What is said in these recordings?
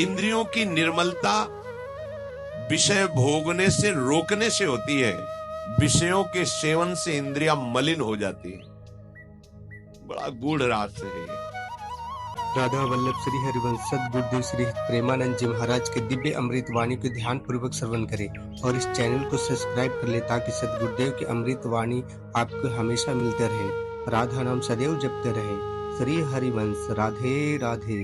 इंद्रियों की निर्मलता विषय भोगने से रोकने से होती है, विषयों के सेवन से इंद्रियां मलिन हो जाती है। बड़ा गूढ़ रहस्य है ये। राधा वल्लभ श्री हरिवंश सद्गुरुदेव श्री प्रेमानंद जी महाराज के दिव्य अमृत वाणी को ध्यान पूर्वक श्रवण करें और इस चैनल को सब्सक्राइब कर ले ताकि सद्गुरुदेव की अमृत वाणी आपको हमेशा मिलते रहे। राधा नाम सदैव जपते रहे। श्री हरिवंश। राधे राधे।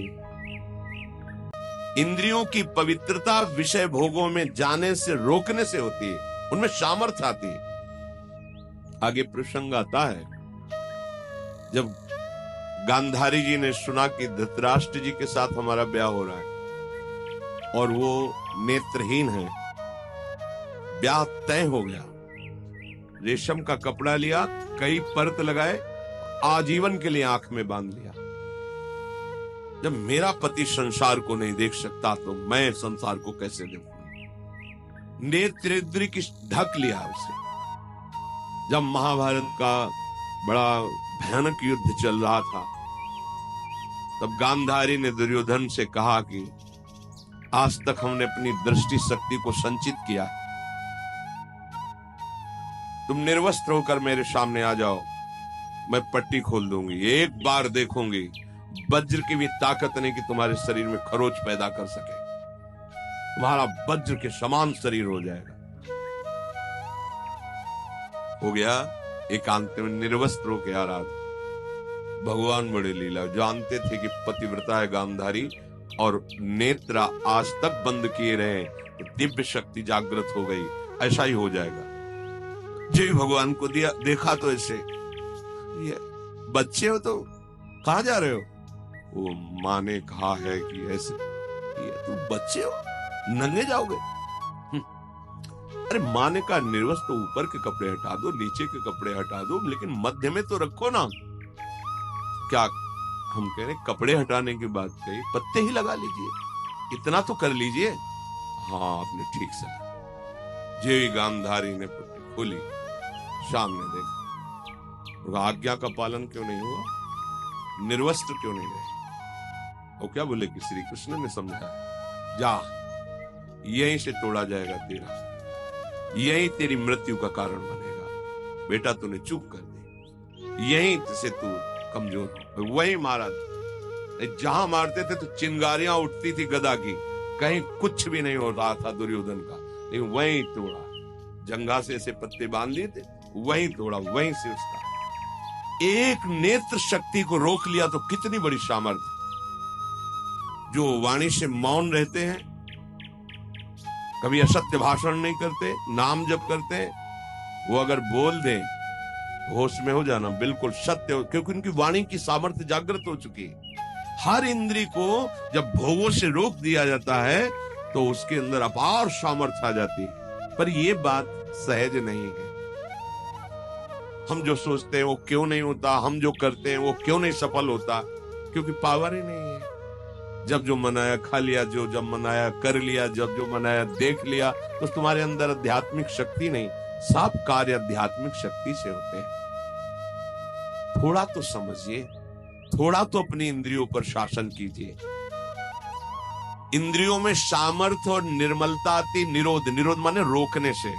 इंद्रियों की पवित्रता विषय भोगों में जाने से रोकने से होती है, उनमें सामर्थ्य आती है। आगे प्रसंग आता है, जब गांधारी जी ने सुना कि धृतराष्ट्र जी के साथ हमारा ब्याह हो रहा है और वो नेत्रहीन है, ब्याह तय हो गया। रेशम का कपड़ा लिया, कई परत लगाए, आजीवन के लिए आंख में बांध लिया। जब मेरा पति संसार को नहीं देख सकता तो मैं संसार को कैसे देखूं? नेत्र की ढक लिया उसे। जब महाभारत का बड़ा भयानक युद्ध चल रहा था, तब गांधारी ने दुर्योधन से कहा कि आज तक हमने अपनी दृष्टि शक्ति को संचित किया, तुम निर्वस्त्र होकर मेरे सामने आ जाओ, मैं पट्टी खोल दूंगी, एक बार देखूंगी, वज्र की भी ताकत नहीं कि तुम्हारे शरीर में खरोच पैदा कर सके, तुम्हारा वज्र के समान शरीर हो जाएगा। हो गया, एकांत में निर्वस्त्र होकर आराध। भगवान बड़े लीला, जानते थे कि पतिव्रता है गांधारी और नेत्र आज तक बंद किए रहे, तो दिव्य शक्ति जागृत हो गई, ऐसा ही हो जाएगा। जय भगवान को दिया, देखा तो ऐसे, ये बच्चे हो तो कहां जा रहे हो? वो माँ ने कहा है कि ऐसे, ये तुम बच्चे हो, नंगे जाओगे? अरे माँ ने कहा निर्वस्त्र तो ऊपर के कपड़े हटा दो, नीचे के कपड़े हटा दो, लेकिन मध्य में तो रखो ना। क्या हम कह रहे कपड़े हटाने की बात कही, पत्ते ही लगा लीजिए, इतना तो कर लीजिए। हाँ आपने ठीक से। जय गांधारी ने पट्टी खोली, सामने देखा, आज्ञा का पालन क्यों नहीं हुआ, निर्वस्त्र क्यों नहीं रहे? और क्या बोले कि श्री कृष्ण ने समझाया, जा यहीं से तोड़ा जाएगा तेरा, यही तेरी मृत्यु का कारण बनेगा। बेटा तूने चूक कर दी, यहीं से तू कमजोर हो। वही मारा, जहां मारते थे तो चिंगारियां उठती थी गदा की, कहीं कुछ भी नहीं हो रहा था दुर्योधन का, लेकिन वहीं तोड़ा। जंघा से ऐसे पत्ते बांध लिए थे, वहीं तोड़ा, वहीं से उसका एक नेत्र शक्ति को रोक लिया। तो कितनी बड़ी सामर्थ्य। जो वाणी से मौन रहते हैं, कभी असत्य भाषण नहीं करते, नाम जप करते हैं, वो अगर बोल दें, होश में हो जाना, बिल्कुल सत्य हो, क्योंकि उनकी वाणी की सामर्थ्य जागृत हो चुकी है। हर इंद्री को जब भोगों से रोक दिया जाता है तो उसके अंदर अपार सामर्थ्य आ जाती है। पर यह बात सहज नहीं है। हम जो सोचते हैं वो क्यों नहीं होता, हम जो करते हैं वो क्यों नहीं सफल होता, क्योंकि पावर ही नहीं है। जब जो मनाया खा लिया, जब मनाया कर लिया, जब जो मनाया देख लिया, तो तुम्हारे अंदर आध्यात्मिक शक्ति नहीं। सब कार्य आध्यात्मिक शक्ति से होते हैं। थोड़ा तो समझिए, थोड़ा तो अपनी इंद्रियों पर शासन कीजिए। इंद्रियों में सामर्थ्य और निर्मलता आती निरोध, निरोध माने रोकने से।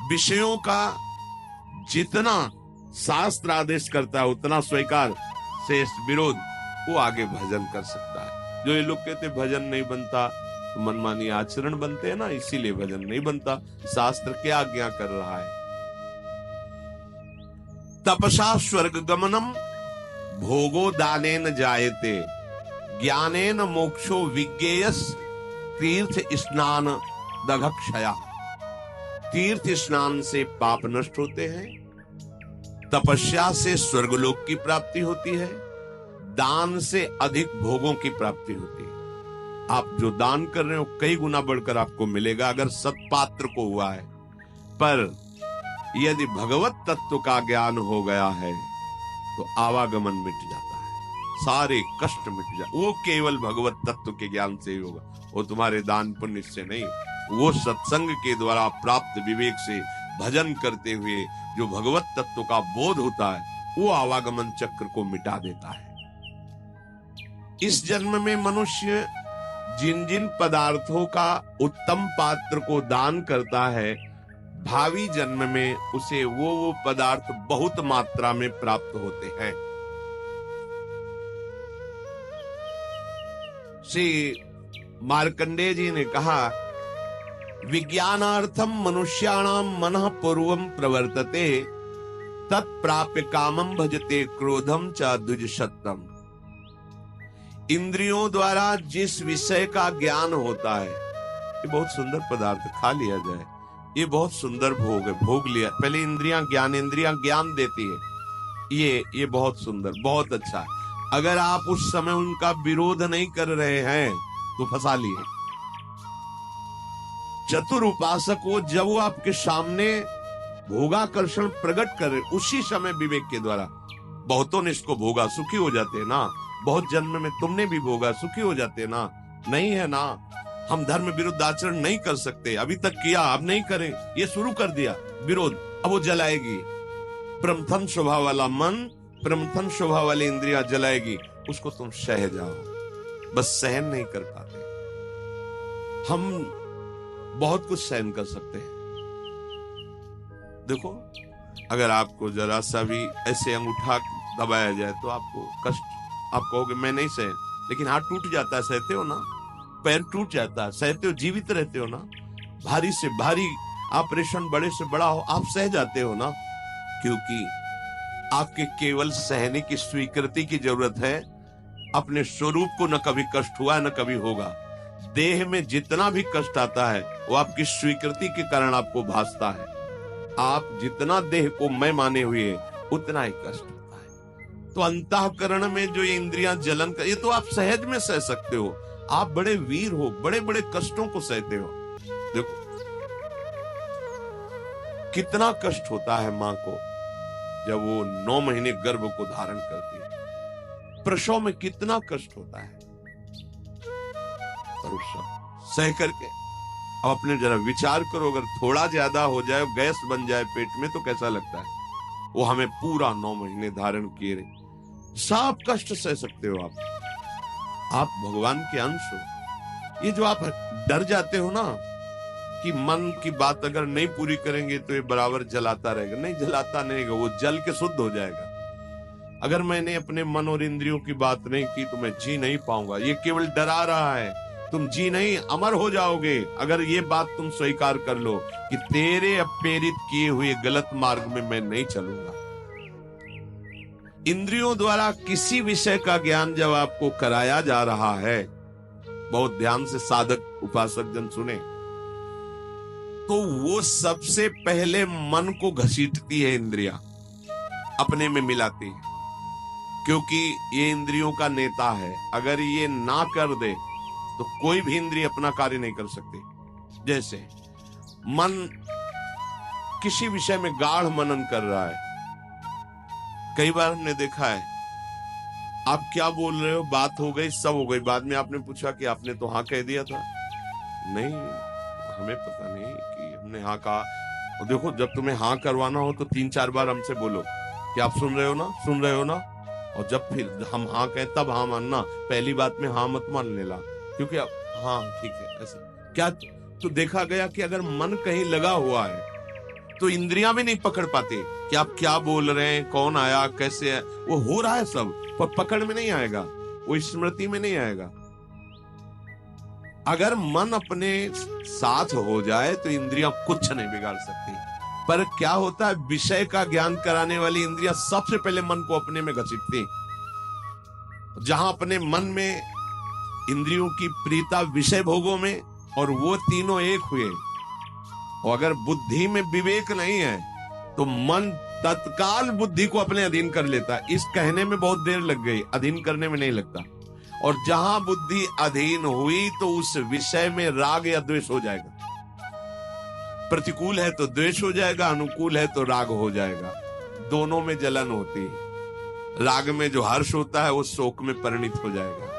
विषयों का जितना शास्त्र आदेश करता है उतना स्वीकार, शेष विरोध, वो आगे भजन कर सकता है। जो ये लोग कहते भजन नहीं बनता, तो मनमानी आचरण बनते हैं ना, इसीलिए भजन नहीं बनता। शास्त्र क्या आज्ञा कर रहा है? तपसा स्वर्ग गमनम भोगो दानेन जायते, ज्ञानेन मोक्षो विज्ञेयस तीर्थ स्नान दघक्षया। तीर्थ स्नान से पाप नष्ट होते हैं, तपस्या से स्वर्गलोक की प्राप्ति होती है, दान से अधिक भोगों की प्राप्ति होती है। आप जो दान कर रहे हो कई गुना बढ़कर आपको मिलेगा अगर सत्पात्र को हुआ है। पर यदि भगवत तत्व का ज्ञान हो गया है तो आवागमन मिट जाता है, सारे कष्ट मिट जाते। वो केवल भगवत तत्व के ज्ञान से ही होगा, वो तुम्हारे दान पुण्य से नहीं। वो सत्संग के द्वारा प्राप्त विवेक से भजन करते हुए जो भगवत तत्व का बोध होता है वो आवागमन चक्र को मिटा देता है। इस जन्म में मनुष्य जिन जिन पदार्थों का उत्तम पात्र को दान करता है, भावी जन्म में उसे वो पदार्थ बहुत मात्रा में प्राप्त होते हैं। श्री मार्कंडेय जी ने कहा, विज्ञानार्थम मनुष्याणाम मनः पूर्वम प्रवर्तते, तत्प्राप्य कामम भजते क्रोधम च द्विजशतम। इंद्रियों द्वारा जिस विषय का ज्ञान होता है, ये बहुत सुंदर पदार्थ, खा लिया जाए, ये बहुत सुंदर भोग है, भोग लिया, पहले इंद्रियां ज्ञान देती है, ये बहुत सुंदर, बहुत अच्छा है। अगर आप उस समय उनका विरोध नहीं कर रहे हैं तो फंसा लिए। चतुर उपासक को जब वो आपके सामने भोगाकर्षण प्रकट करे, उसी समय विवेक के द्वारा, बहुतों ने इसको भोगा, सुखी हो जाते हैं ना, बहुत जन्म में तुमने भी भोगा, सुखी हो जाते ना, नहीं है ना। हम धर्म विरुद्ध आचरण नहीं कर सकते, अभी तक किया, अब नहीं करें, ये शुरू कर दिया विरोध, अब वो जलाएगी। प्रमथन स्वभाव वाला मन, प्रमथन स्वभाव वाली इंद्रियां जलाएगी, उसको तुम सह जाओ, बस सहन नहीं कर पाते। हम बहुत कुछ सहन कर सकते हैं। देखो, अगर आपको जरा सा भी ऐसे अंगूठा दबाया जाए तो आपको कष्ट, आप कहोगे मैं नहीं सह, लेकिन हाथ टूट जाता है, सहते हो ना, पैर टूट जाता है, सहते हो, जीवित रहते हो ना। भारी से भारी ऑपरेशन, बड़े से बड़ा हो, आप सह जाते हो ना, क्योंकि आपके केवल सहने की स्वीकृति की जरूरत है। अपने स्वरूप को न कभी कष्ट हुआ न कभी होगा। देह में जितना भी कष्ट आता है वो आपकी स्वीकृति के कारण आपको भासता है। आप जितना देह को मैं माने हुए उतना ही कष्ट होता है। तो अंतःकरण में जो ये इंद्रियां जलन कर, ये तो आप सहज में सह सकते हो। आप बड़े वीर हो, बड़े बड़े कष्टों को सहते हो। देखो कितना कष्ट होता है मां को जब वो 9 महीने गर्भ को धारण करती है। प्रसव में कितना कष्ट होता है, और सह करके अब अपने जरा विचार करो, अगर थोड़ा ज्यादा हो जाए, गैस बन जाए पेट में, तो कैसा लगता है। वो हमें पूरा 9 महीने धारण किए रहे, सब कष्ट सह सकते हो आप भगवान के अंश हो। ये जो आप डर जाते हो ना कि मन की बात अगर नहीं पूरी करेंगे तो ये बराबर जलाता रहेगा, नहीं जलाता नहीं रहेगा, वो जल के शुद्ध हो जाएगा। अगर मैंने अपने मन और इंद्रियों की बात नहीं की तो मैं जी नहीं पाऊंगा, ये केवल डरा रहा है, तुम जी नहीं अमर हो जाओगे। अगर ये बात तुम स्वीकार कर लो कि तेरे प्रेरित किए हुए गलत मार्ग में मैं नहीं चलूंगा। इंद्रियों द्वारा किसी विषय का ज्ञान जब आपको कराया जा रहा है, बहुत ध्यान से साधक उपासक जन सुने, तो वो सबसे पहले मन को घसीटती है इंद्रियां, अपने में मिलाती है, क्योंकि ये इंद्रियों का नेता है। अगर ये ना कर दे तो कोई भी इंद्रिय अपना कार्य नहीं कर सकती। जैसे मन किसी विषय में गाढ़ मनन कर रहा है, कई बार हमने देखा है, आप क्या बोल रहे हो, बात हो गई, सब हो गई, बाद में आपने पूछा कि आपने तो हाँ कह दिया था। नहीं, हमें पता नहीं कि हमने हाँ कहा। और देखो, जब तुम्हें हाँ करवाना हो तो 3-4 बार हमसे बोलो कि आप सुन रहे हो ना, सुन रहे हो ना। और जब फिर हम हाँ कहें तब हाँ मानना, पहली बात में हाँ मत मान लेना, क्योंकि अब हाँ ठीक है ऐसे क्या। तो देखा गया कि अगर मन कहीं लगा हुआ है तो इंद्रियां भी नहीं पकड़ पाती कि आप क्या बोल रहे हैं, कौन आया, कैसे है। वो हो रहा है सब, पर पकड़ में नहीं आएगा, वो स्मृति में नहीं आएगा। अगर मन अपने साथ हो जाए तो इंद्रियां कुछ नहीं बिगाड़ सकती। पर क्या होता है, विषय का ज्ञान कराने वाली इंद्रियां सबसे पहले मन को अपने में घसीटती। जहां अपने मन में इंद्रियों की प्रीता विषय भोगों में, और वो तीनों एक हुए, और अगर बुद्धि में विवेक नहीं है तो मन तत्काल बुद्धि को अपने अधीन कर लेता है। इस कहने में बहुत देर लग गई, अधीन करने में नहीं लगता। और जहां बुद्धि अधीन हुई तो उस विषय में राग या द्वेष हो जाएगा। प्रतिकूल है तो द्वेष हो जाएगा, अनुकूल है तो राग हो जाएगा। दोनों में जलन होती है। राग में जो हर्ष होता है वो शोक में परिणित हो जाएगा।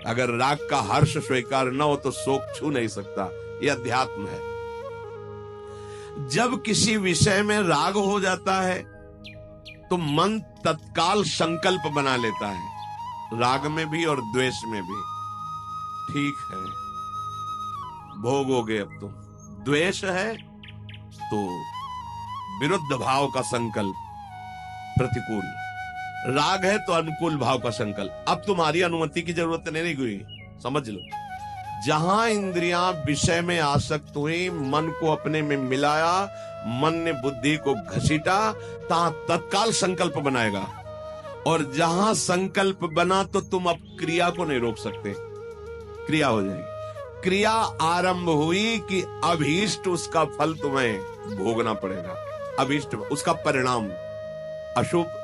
अगर राग का हर्ष स्वीकार न हो तो शोक छू नहीं सकता। यह अध्यात्म है। जब किसी विषय में राग हो जाता है तो मन तत्काल संकल्प बना लेता है राग में भी और द्वेष में भी। ठीक है, भोगोगे अब तुम। द्वेष है तो विरुद्ध भाव का संकल्प, प्रतिकूल। राग है तो अनुकूल भाव का संकल्प। अब तुम्हारी अनुमति की जरूरत नहीं हुई, समझ लो। जहां इंद्रियां विषय में आसक्त हुई, मन को अपने में मिलाया, मन ने बुद्धि को घसीटा, तहां तत्काल संकल्प बनाएगा। और जहां संकल्प बना तो तुम अब क्रिया को नहीं रोक सकते, क्रिया हो जाएगी। क्रिया आरंभ हुई कि अभीष्ट उसका फल तुम्हें भोगना पड़ेगा। अभीष्ट उसका परिणाम, अशुभ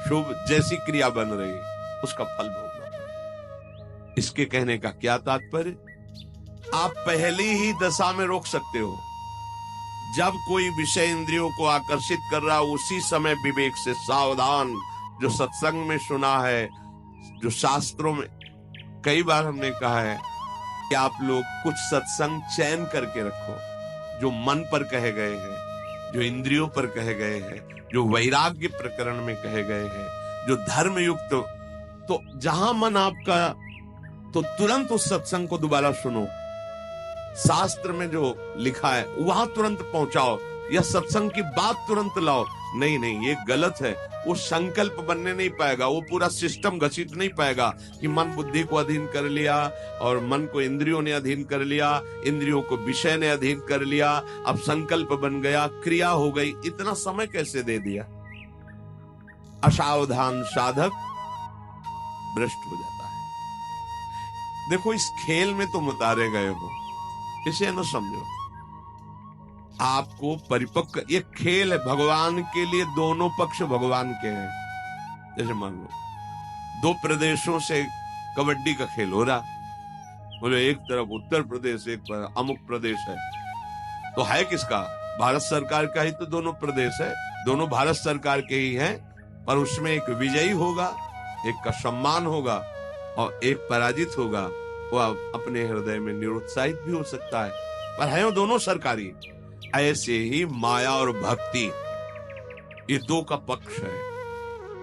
शुभ जैसी क्रिया बन रही, उसका फल भोगना पड़ेगा। इसके कहने का क्या तात्पर्य? आप पहली ही दशा में रोक सकते हो। जब कोई विषय इंद्रियों को आकर्षित कर रहा, उसी समय विवेक से सावधान। जो सत्संग में सुना है, जो शास्त्रों में कई बार हमने कहा है कि आप लोग कुछ सत्संग चयन करके रखो, जो मन पर कहे गए हैं, जो इंद्रियों पर कहे गए हैं, जो वैराग्य प्रकरण में कहे गए हैं, जो धर्म युक्त। तो जहां मन आपका, तो तुरंत उस सत्संग को दोबारा सुनो। शास्त्र में जो लिखा है वहां तुरंत पहुंचाओ, या सत्संग की बात तुरंत लाओ। नहीं नहीं, ये गलत है। वो संकल्प बनने नहीं पाएगा, वो पूरा सिस्टम घसीट नहीं पाएगा कि मन बुद्धि को अधीन कर लिया, और मन को इंद्रियों ने अधीन कर लिया, इंद्रियों को विषय ने अधीन कर लिया, अब संकल्प बन गया, क्रिया हो गई। इतना समय कैसे दे दिया? असावधान साधक भ्रष्ट हो जाता है। देखो, इस खेल में तुम उतारे गए हो, इसे न समझो। आपको परिपक्व, ये खेल है। भगवान के लिए दोनों पक्ष भगवान के हैं। जैसे मान लो दो प्रदेशों से कबड्डी का खेल हो रहा, बोले एक तरफ उत्तर प्रदेश, एक तरफ अमुक प्रदेश है, तो है किसका? भारत सरकार का ही तो दोनों प्रदेश है, दोनों भारत सरकार के ही हैं। पर उसमें एक विजयी होगा, एक का सम्मान होगा, और एक पराजित होगा। वो अपने हृदय में निरुत्साहित भी हो सकता है, पर है वो दोनों सरकारी। ऐसे ही माया और भक्ति, ये दो का पक्ष है।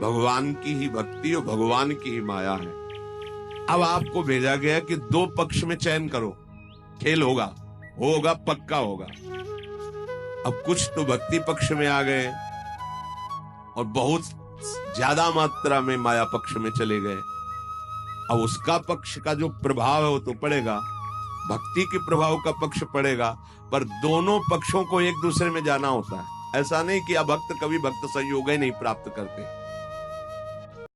भगवान की ही भक्ति और भगवान की ही माया है। अब आपको भेजा गया कि दो पक्ष में चयन करो, खेल होगा, होगा पक्का होगा। अब कुछ तो भक्ति पक्ष में आ गए और बहुत ज्यादा मात्रा में माया पक्ष में चले गए। अब उसका पक्ष का जो प्रभाव है वो तो पड़ेगा, भक्ति के प्रभाव का पक्ष पड़ेगा, पर दोनों पक्षों को एक दूसरे में जाना होता है। ऐसा नहीं कि अभक्त कभी भक्त संयोग ही नहीं प्राप्त करते।